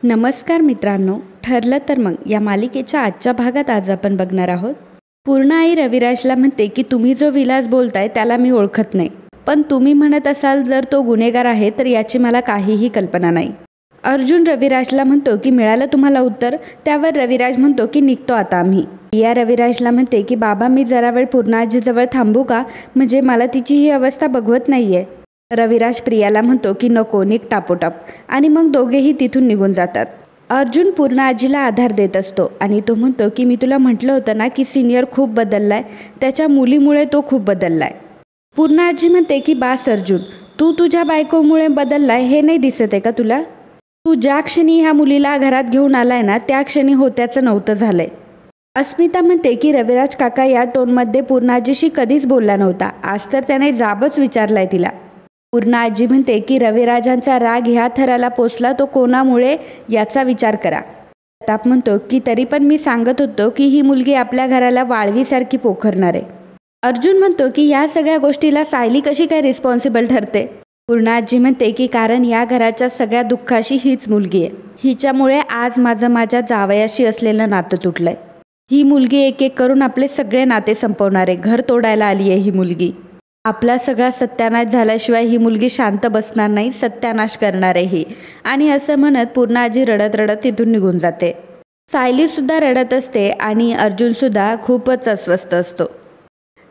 नमस्कार मित्रांनो, ठरलं तर मग या मालिकेच्या आजच्या भागात आज आपण बघणार आहोत. पूर्ण आई रविराजला म्हणते की तुम्ही जो विलास बोलताय त्याला मी ओळखत नाही, पण तुम्ही म्हणत असाल जर तो गुन्हेगार आहे तर याची मला काहीही कल्पना नाही. अर्जुन रविराजला म्हणतो की मिळालं तुम्हाला उत्तर. त्यावर रविराज म्हणतो की निघतो आता आम्ही. या रविराजला म्हणते की बाबा मी जरा वेळ पूर्ण आजीजवळ थांबू का, म्हणजे मला तिची ही अवस्था बघवत नाहीये. रविराज प्रियाला म्हणतो की नको, निघ टापोटाप, आणि मग दोघेही तिथून निघून जातात. अर्जुन पूर्ण आजीला आधार देत असतो आणि तो म्हणतो की मी तुला म्हटलं होतं ना की सिनियर खूप बदललाय, त्याच्या मुलीमुळे तो खूप बदललाय. पूर्ण आजी म्हणते की बास अर्जुन, तू तुझ्या बायकोमुळे बदललाय हे नाही दिसत आहे का तुला? तू ज्या क्षणी ह्या मुलीला घरात घेऊन आलाय ना त्या क्षणी होत्याचं नव्हतं झालंय. अस्मिता म्हणते की रविराज काका या टोनमध्ये पूर्ण आजीशी कधीच बोलला नव्हता, आज तर त्याने जाबच विचारलाय तिला. पूर्ण आजी म्हणते की रविराजांचा राग ह्या थराला पोचला तो कोणामुळे याचा विचार करा. प्रताप म्हणतो की तरी पण मी सांगत होतो की ही मुलगी आपल्या घराला वाळवीसारखी पोखरणार आहे. अर्जुन म्हणतो की ह्या सगळ्या गोष्टीला सायली कशी काय रिस्पॉन्सिबल ठरते. पूर्ण आजी म्हणते की कारण या घराच्या सगळ्या दुःखाशी हीच मुलगी आहे. हिच्यामुळे आज माझ्या जावयाशी असलेलं नातं तुटलंय. ही मुलगी एक एक करून आपले सगळे नाते संपवणार आहे. घर तोडायला आली आहे ही मुलगी. आपला सगळा सत्यानाश झाल्याशिवाय ही मुलगी शांत बसणार नाही, सत्यानाश करणार आहे ही. आणि असं म्हणत पूर्ण आजी रडत रडत तिथून निघून जाते. सायलीसुद्धा रडत असते आणि अर्जुनसुद्धा खूपच अस्वस्थ असतो.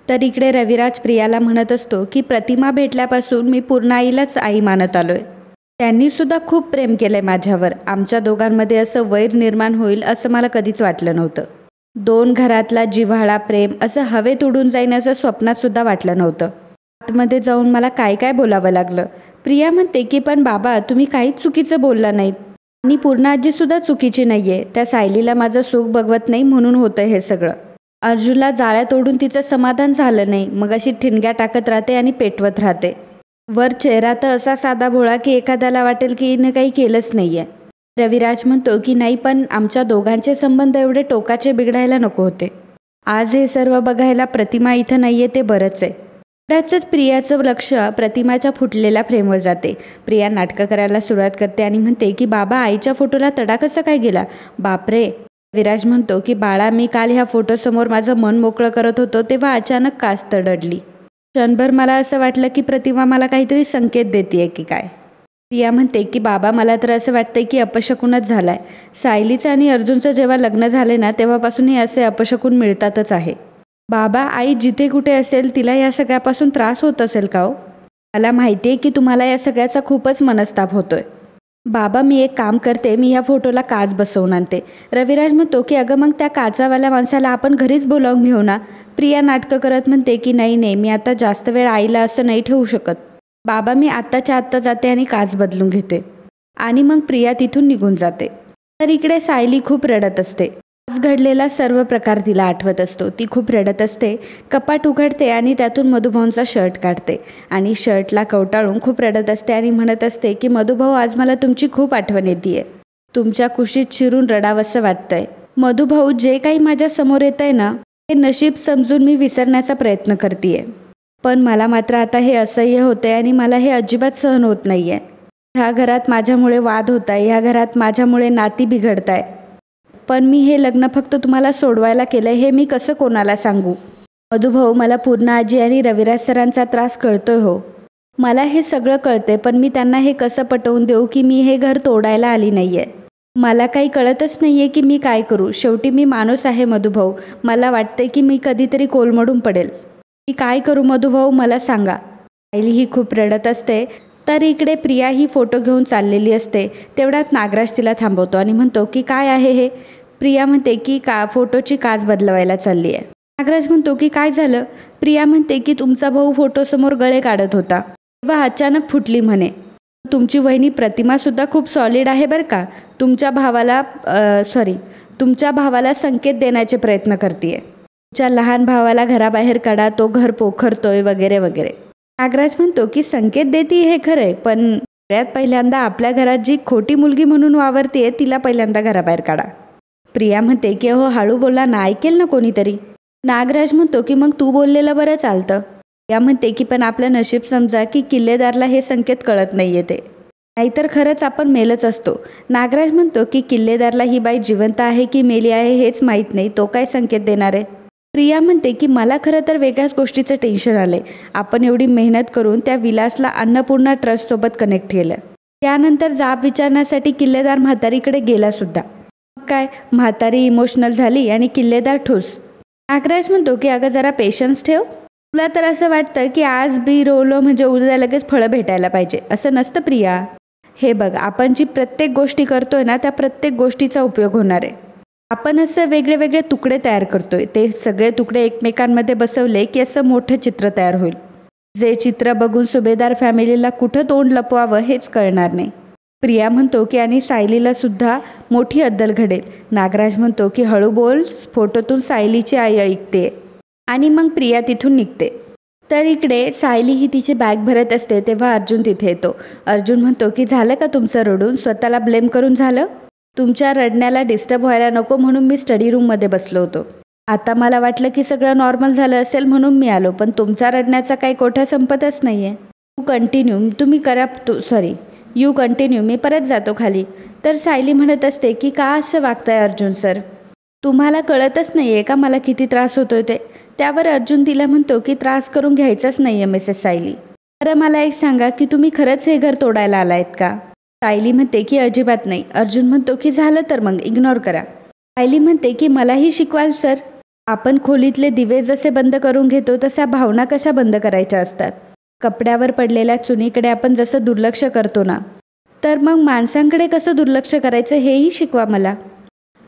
तर इकडे रविराज प्रियाला म्हणत असतो की प्रतिमा भेटल्यापासून मी पूर्ण आईलाच आई मानत आलोय. त्यांनीसुद्धा खूप प्रेम केलंय माझ्यावर. आमच्या दोघांमध्ये असं वैर निर्माण होईल असं मला कधीच वाटलं नव्हतं. दोन घरातला जिव्हाळा प्रेम असं हवेत उडून जाईन असं स्वप्नात सुद्धा वाटलं नव्हतं. आतमध्ये जाऊन मला काय काय बोलावं लागलं. प्रिया म्हणते की पण बाबा तुम्ही काहीच चुकीचं बोलला नाहीत आणि पूर्ण आजीसुद्धा चुकीची नाहीये. त्या सायलीला माझं सुख बघवत नाही म्हणून होतं हे सगळं. अर्जुनला जाळ्यात ओढून तिचं समाधान झालं नाही, मग अशी ठिणग्या टाकत राहते आणि पेटवत राहते. वर चेहरा तर असा साधा भोळा की एखाद्याला वाटेल की हिनं काही केलंच नाहीये. रविराज म्हणतो की नाही, पण आमच्या दोघांचे संबंध एवढे टोकाचे बिघडायला नको होते. आज हे सर्व बघायला प्रतिमा इथं नाहीये ते बरंच आहे. त्याचंच प्रियाचं लक्ष प्रतिमाच्या फुटलेल्या फ्रेमवर जाते. प्रिया नाटकं करायला सुरुवात करते आणि म्हणते की बाबा आईच्या फोटोला तडा कसा काय गेला. बापरे. विराज म्हणतो की बाळा मी काल ह्या फोटोसमोर माझं मन मोकळं करत होतो तेव्हा अचानक काच तडडली. क्षणभर मला असं वाटलं की प्रतिमा मला काहीतरी संकेत देते की काय. प्रिया म्हणते की बाबा मला तर असं वाटतंय की अपशकुनच झालाय. सायलीचं आणि अर्जुनचं जेव्हा लग्न झाले ना तेव्हापासून हे असे अपशकुन मिळतातच आहे. बाबा आई जिथे कुठे असेल तिला या सगळ्यापासून त्रास होत असेल का हो. मला माहिती आहे की तुम्हाला या सगळ्याचा खूपच मनस्ताप होतोय. बाबा मी एक काम करते, मी ह्या फोटोला काच बसवून आणते. रविराज म्हणतो की अगं मग त्या काचावाल्या माणसाला आपण घरीच बोलावून घेऊ ना. प्रिया नाटकं करत म्हणते की नाही मी आता जास्त वेळ आईला असं नाही ठेवू शकत. बाबा मी आत्ताच्या आत्ता जाते आणि काच बदलून घेते. आणि मग प्रिया तिथून निघून जाते. तर इकडे सायली खूप रडत असते. आज घडलेला सर्व प्रकार तिला आठवत असतो. ती खूप रडत असते. कपाट उघडते आणि त्यातून मधुभाऊंचा शर्ट काढते आणि शर्टला कवटाळून खूप रडत असते आणि म्हणत असते की मधुभाऊ आज मला तुमची खूप आठवण येते. तुमच्या कुशीत शिरून रडावंसं वाटतंय. मधुभाऊ जे काही माझ्या समोर येत आहे ना हे नशीब समजून मी विसरण्याचा प्रयत्न करते, पण मला मात्र आता हे असह्य होते आणि मला हे अजिबात सहन होत नाही आहे. ह्या घरात माझ्यामुळे वाद होत आहे, ह्या घरात माझ्यामुळे नाती बिघडत आहे. पण मी हे लग्न फक्त तुम्हाला सोडवायला केलं हे मी कसं कोणाला सांगू. मधुभाऊ मला पूर्ण आजी आणि रविराज सरांचा त्रास कळतोय हो. मला हे सगळं कळते, पण मी त्यांना हे कसं पटवून देऊ की मी हे घर तोडायला आली नाही आहे. मला काही कळतच नाही आहे की मी काय करू. शेवटी मी माणूस आहे मधुभाऊ. मला वाटते की मी कधीतरी कोलमडून पडेल. मी काय करू मधुभाऊ मला सांगा. सायली ही खूप रडत असते. तर इकडे प्रिया ही फोटो घेऊन चाललेली असते. तेवढ्यात नागराज तिला थांबवतो आणि म्हणतो की काय आहे हे. प्रिया म्हणते की फोटोची काच बदलवायला चालली आहे. नागराज म्हणतो की काय झालं. प्रिया म्हणते की तुमचा भाऊ फोटोसमोर गळे काढत होता तेव्हा अचानक फुटली म्हणे. तुमची वहिनी प्रतिमासुद्धा खूप सॉलिड आहे बरं का. तुमच्या भावाला संकेत देण्याचे प्रयत्न करते. तुमच्या लहान भावाला घराबाहेर काढा, तो घर पोखरतोय वगैरे वगैरे. नागराज म्हणतो की संकेत देते हे खरंय, पण सगळ्यात पहिल्यांदा आपल्या घरात जी खोटी मुलगी म्हणून वावरते तिला पहिल्यांदा घराबाहेर काढा. प्रिया म्हणते की हो हळू बोला ना, ऐकेल ना कोणीतरी. नागराज म्हणतो की मग तू बोललेलं बरं चालतं. प्रिया म्हणते की पण आपलं नशीब समजा की किल्लेदारला हे संकेत कळत नाहीये ते. नाहीतर खरंच आपण मेलच असतो. नागराज म्हणतो की किल्लेदारला ही बाई जिवंत आहे की मेली आहे हेच माहीत नाही, तो काय संकेत देणार आहे. प्रिया म्हणते की मला खरं तर वेगळ्याच गोष्टीचं टेन्शन आलंय. आपण एवढी मेहनत करून त्या विलासला अन्नपूर्णा ट्रस्टसोबत कनेक्ट केलं. त्यानंतर जाब विचारण्यासाठी किल्लेदार म्हातारीकडे गेला सुद्धा. मग काय, म्हातारी इमोशनल झाली आणि किल्लेदार ठोस. नागराज म्हणतो की अगं जरा पेशन्स ठेव. तुला तर असं वाटतं की आज बी रोवलं म्हणजे उद्या लगेच फळं भेटायला पाहिजे. असं नसतं प्रिया. हे बघ, आपण जी प्रत्येक गोष्टी करतोय ना त्या प्रत्येक गोष्टीचा उपयोग होणार आहे. आपण असं वेगळे वेगळे तुकडे तयार करतोय, ते सगळे तुकडे एकमेकांमध्ये बसवले की असं मोठं चित्र तयार होईल. जे चित्र बघून सुभेदार फॅमिलीला कुठं तोंड लपवावं हेच कळणार नाही. प्रिया म्हणतो की आणि सायलीला सुद्धा मोठी अद्दल घडेल. नागराज म्हणतो की हळू बोल, फोटोतून सायलीची आई ऐकते. आणि मग प्रिया तिथून निघते. तर इकडे सायली ही तिची बॅग भरत असते तेव्हा अर्जुन तिथे येतो. अर्जुन म्हणतो की झालं का तुमचं रडून, स्वतःला ब्लेम करून झालं? तुमच्या रडण्याला डिस्टर्ब व्हायला नको म्हणून मी स्टडी रूममध्ये बसलो होतो. आता मला वाटलं की सगळं नॉर्मल झालं असेल म्हणून मी आलो, पण तुमचा रडण्याचा काही कोठा संपतच नाही आहे. यू कंटिन्यू, मी परत जातो खाली. तर सायली म्हणत असते की का असं वागताय अर्जुन सर, तुम्हाला कळतच नाही आहे का मला किती त्रास होतोय ते. त्यावर अर्जुन तिला म्हणतो की त्रास करून घ्यायचाच नाही आहे मिसेस सायली. बरं मला एक सांगा की तुम्ही खरंच हे घर तोडायला आलायत का? सायली म्हणते की अजिबात नाही. अर्जुन म्हणतो की झालं तर मग इग्नोर करा. सायली म्हणते की मलाही शिकवाल सर? आपण खोलीतले दिवे जसे बंद करून घेतो तशा भावना कशा बंद करायच्या असतात? कपड्यावर पडलेल्या चुनीकडे आपण जसं दुर्लक्ष करतो ना, तर मग माणसांकडे कसं दुर्लक्ष करायचं हेही शिकवा मला.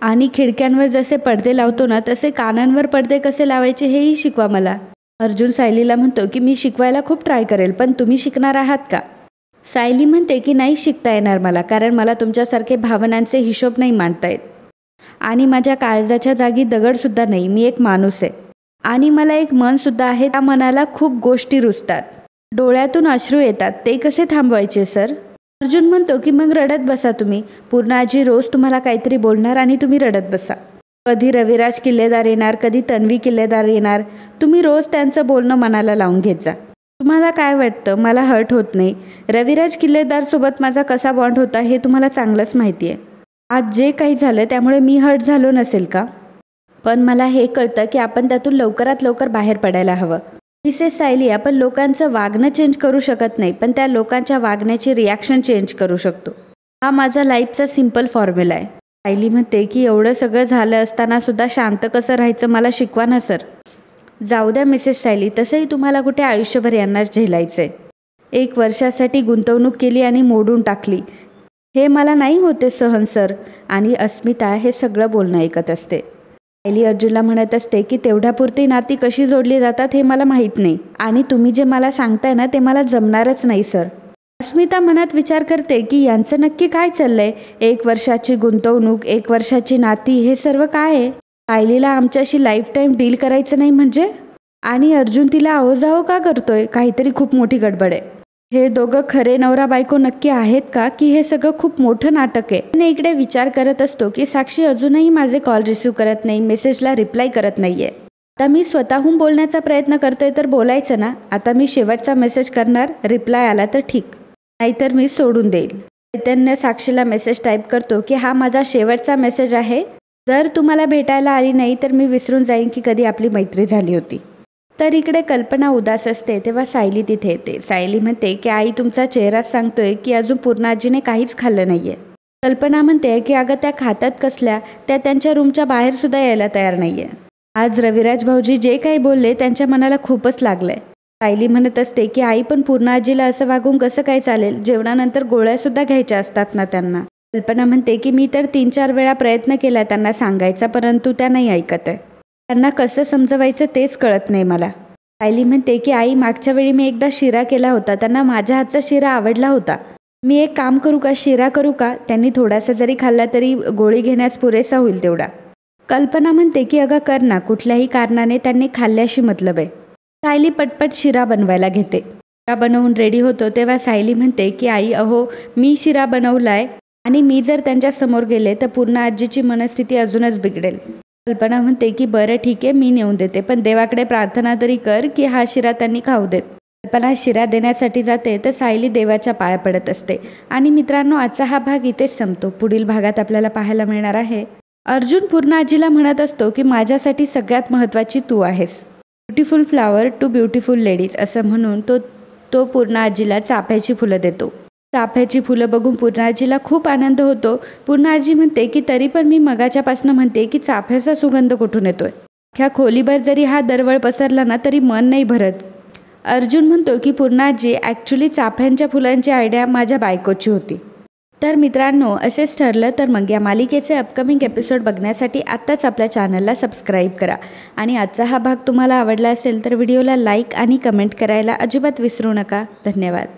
आणि खिडक्यांवर जसे पडदे लावतो ना तसे कानांवर पडदे कसे लावायचे हेही शिकवा मला. अर्जुन सायलीला म्हणतो की मी शिकवायला खूप ट्राय करेल, पण तुम्ही शिकणार आहात का? सायली म्हणते की नाही शिकता येणार मला, कारण मला तुमच्यासारखे भावनांचे हिशोब नाही मांडता येत. आणि माझ्या काळजाच्या जागी दगडसुद्धा नाही. मी एक माणूस आहे आणि मला एक मनसुद्धा आहे. त्या मनाला खूप गोष्टी रुजतात, डोळ्यातून अश्रू येतात, ते कसे थांबवायचे सर? अर्जुन म्हणतो की मग रडत बसा तुम्ही. पूर्णाजी रोज तुम्हाला काहीतरी बोलणार आणि तुम्ही रडत बसा. कधी रविराज किल्लेदार येणार, कधी तन्वी किल्लेदार येणार. तुम्ही रोज त्यांचं बोलणं मनाला लावून घेत जा. तुम्हाला काय वाटतं मला हर्ट होत नाही? रविराज किल्लेदारसोबत माझा कसा बॉन्ड होता हे तुम्हाला चांगलंच माहिती आहे. आज जे काही झालं त्यामुळे मी हर्ट झालो नसेल का? पण मला हे कळतं की आपण त्यातून लवकरात लवकर बाहेर पडायला हवं. मिसेस सायली, आपण लोकांचं वागणं चेंज करू शकत नाही, पण त्या लोकांच्या वागण्याची रिॲक्शन चेंज करू शकतो. हा माझा लाईफचा सिम्पल फॉर्म्युला आहे. सायली म्हणते की एवढं सगळं झालं असताना सुद्धा शांत कसं राहायचं मला शिकवा ना सर. जाऊ द्या मिसेस सायली, तसंही तुम्हाला कुठे आयुष्यभर यांनाच झेलायचं आहे. 1 वर्षासाठी गुंतवणूक केली आणि मोडून टाकली, हे मला नाही होते सहन सर. आणि अस्मिता हे सगळं बोलणं ऐकत असते. सायली अर्जुनला म्हणत असते की तेवढ्यापुरती नाती कशी जोडली जातात हे मला माहीत नाही, आणि तुम्ही जे मला सांगताय ना ते मला जमणारच नाही सर. अस्मिता मनात विचार करते की यांचं नक्की काय चाललंय. 1 वर्षाची गुंतवणूक, 1 वर्षाची नाती, हे सर्व काय आहे? सायलीला आमच्याशी लाईफ टाईम डील करायचं नाही म्हणजे? आणि अर्जुन तिला अहोजाहो का करतोय? काहीतरी खूप मोठी गडबड आहे. हे दोघं खरे नवरा बायको नक्की आहेत का, की हे सगळं खूप मोठं नाटक आहे? आणि इकडे विचार करत असतो की साक्षी अजूनही माझे कॉल रिसीव्ह करत नाही, मेसेजला रिप्लाय करत नाहीये. आता मी स्वतःहून बोलण्याचा प्रयत्न करतोय तर बोलायचं ना. आता मी शेवटचा मेसेज करणार, रिप्लाय आला तर ठीक, नाहीतर मी सोडून देईल. चैतन्य साक्षीला मेसेज टाईप करतो की हा माझा शेवटचा मेसेज आहे. जर तुम्हाला भेटायला आली नाही तर मी विसरून जाईन की कधी आपली मैत्री झाली होती. तर इकडे कल्पना उदास असते तेव्हा सायली तिथे येते. सायली म्हणते की आई तुमचा चेहराच सांगतोय की अजून पूर्णाजीने काहीच खाल्लं नाहीये. कल्पना म्हणते की अगं त्या खातात कसल्या, त्या त्यांच्या रूमच्या बाहेर सुद्धा यायला तयार नाहीये. आज रविराज भाऊजी जे काही बोलले त्यांच्या मनाला खूपच लागलंय. सायली म्हणत असते की आई पण पूर्णाजीला असं वागून कसं काय चालेल, जेवणानंतर गोळ्या सुद्धा घ्यायच्या असतात ना त्यांना. कल्पना म्हणते की मी तर 3-4 वेळा प्रयत्न केला त्यांना सांगायचा, परंतु त्या नाही ऐकत आहे. त्यांना कसं समजवायचं तेच कळत नाही मला. सायली म्हणते की आई मागच्या वेळी मी एकदा शिरा केला होता, त्यांना माझ्या हातचा शिरा आवडला होता. मी एक काम करू का, शिरा करू का? त्यांनी थोडासा जरी खाल्ला तरी गोळी घेण्यास पुरेसा होईल तेवढा. कल्पना म्हणते की अगं कर ना, कुठल्याही कारणाने त्यांनी खाल्ल्याशी मतलब आहे. सायली पटपट शिरा बनवायला घेते. शिरा बनवून रेडी होतो तेव्हा सायली म्हणते की आई अहो मी शिरा बनवलाय आणि मी जर त्यांच्या समोर गेले तर पूर्ण आजीची मनस्थिती अजूनच बिघडेल. कल्पना म्हणते की बरं ठीक आहे मी नेऊन देते, पण देवाकडे प्रार्थना तरी कर की हा शिरा त्यांनी खाऊ देत. कल्पना शिरा देण्यासाठी जाते तर सायली देवाच्या पाया पडत असते. आणि मित्रांनो, आजचा हा भाग इथेच संपतो. पुढील भागात आपल्याला पाहायला मिळणार आहे अर्जुन पूर्ण आजीला म्हणत असतो की माझ्यासाठी सगळ्यात महत्त्वाची तू आहेस. Beautiful flower to beautiful ladies असं म्हणून तो पूर्ण आजीला चाफ्याची फुलं देतो. चाफ्याची फुलं बघून पूर्ण आजीला खूप आनंद होतो. पूर्ण आजी म्हणते की तरी पण मी मगाच्यापासून म्हणते की चाफ्याचा सुगंध कुठून येतोय. ह्या खोलीभर जरी हा दरवळ पसरला ना तरी मन नाही भरत. अर्जुन म्हणतो की पूर्ण आजी ॲक्च्युली चाफ्यांच्या फुलांची आयडिया माझ्या बायकोची होती. तर मित्रांनो, असेच ठरलं तर मग या मालिकेचे अपकमिंग एपिसोड बघण्यासाठी आत्ताच आपल्या चॅनलला सबस्क्राईब करा. आणि आजचा हा भाग तुम्हाला आवडला असेल तर व्हिडिओला लाईक आणि कमेंट करायला अजिबात विसरू नका. धन्यवाद.